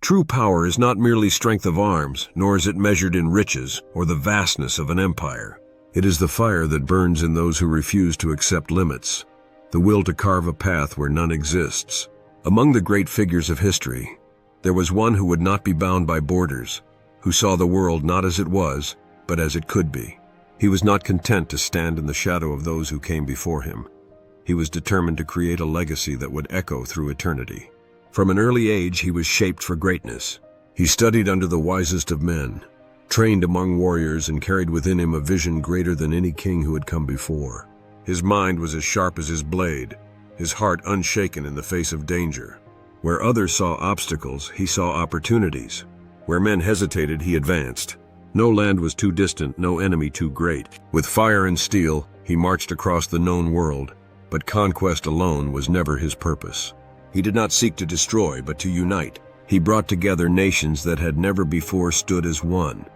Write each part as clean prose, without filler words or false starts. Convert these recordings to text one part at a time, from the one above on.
True power is not merely strength of arms, nor is it measured in riches or the vastness of an empire. It is the fire that burns in those who refuse to accept limits, the will to carve a path where none exists. Among the great figures of history, there was one who would not be bound by borders, who saw the world not as it was, but as it could be. He was not content to stand in the shadow of those who came before him. He was determined to create a legacy that would echo through eternity. From an early age, he was shaped for greatness. He studied under the wisest of men, trained among warriors, and carried within him a vision greater than any king who had come before. His mind was as sharp as his blade, his heart unshaken in the face of danger. Where others saw obstacles, he saw opportunities. Where men hesitated, he advanced. No land was too distant, no enemy too great. With fire and steel, he marched across the known world, but conquest alone was never his purpose. He did not seek to destroy, but to unite. He brought together nations that had never before stood as one,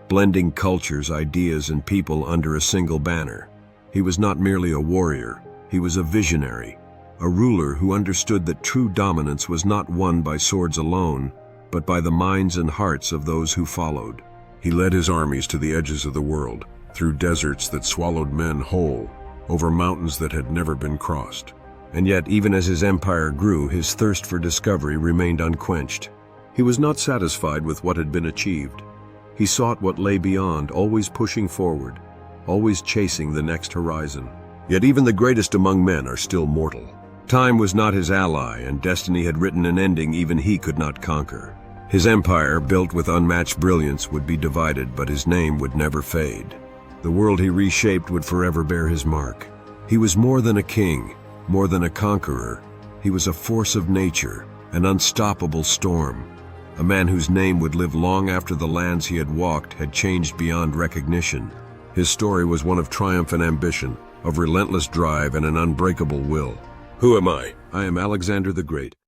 blending cultures, ideas, and people under a single banner. He was not merely a warrior, he was a visionary, a ruler who understood that true dominance was not won by swords alone, but by the minds and hearts of those who followed. He led his armies to the edges of the world, through deserts that swallowed men whole, over mountains that had never been crossed. And yet, even as his empire grew, his thirst for discovery remained unquenched. He was not satisfied with what had been achieved. He sought what lay beyond, always pushing forward, always chasing the next horizon. Yet even the greatest among men are still mortal. Time was not his ally, and destiny had written an ending even he could not conquer. His empire, built with unmatched brilliance, would be divided, but his name would never fade. The world he reshaped would forever bear his mark. He was more than a king, more than a conqueror. He was a force of nature, an unstoppable storm, a man whose name would live long after the lands he had walked had changed beyond recognition. His story was one of triumph and ambition, of relentless drive and an unbreakable will. Who am I? I am Alexander the Great,